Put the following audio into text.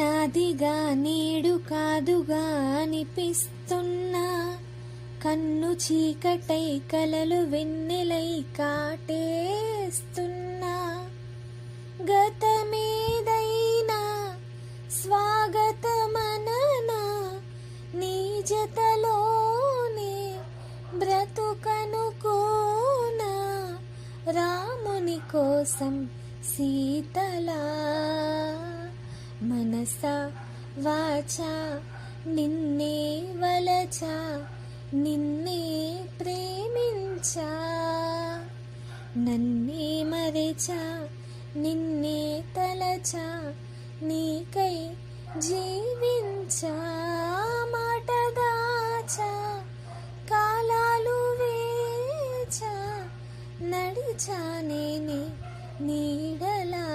నాదిగా నేడు కాదుగా అనిపిస్తున్నా, కన్ను చీకటై కలలు వెన్నెలై కాటేస్తున్నా. గతమేదైనా స్వాగతమననా, నీ జతలోనే బ్రతుకనుకోనా. రాముని కోసం సీతలా మనసా వాచా నిన్నే వలచా, నిన్నే ప్రేమించా. నన్నే మరిచా నిన్నే తలచా, నీకై జీవించా. మాట దాచా కాలాలు వేచా, నడిచా నేనే నీడలా.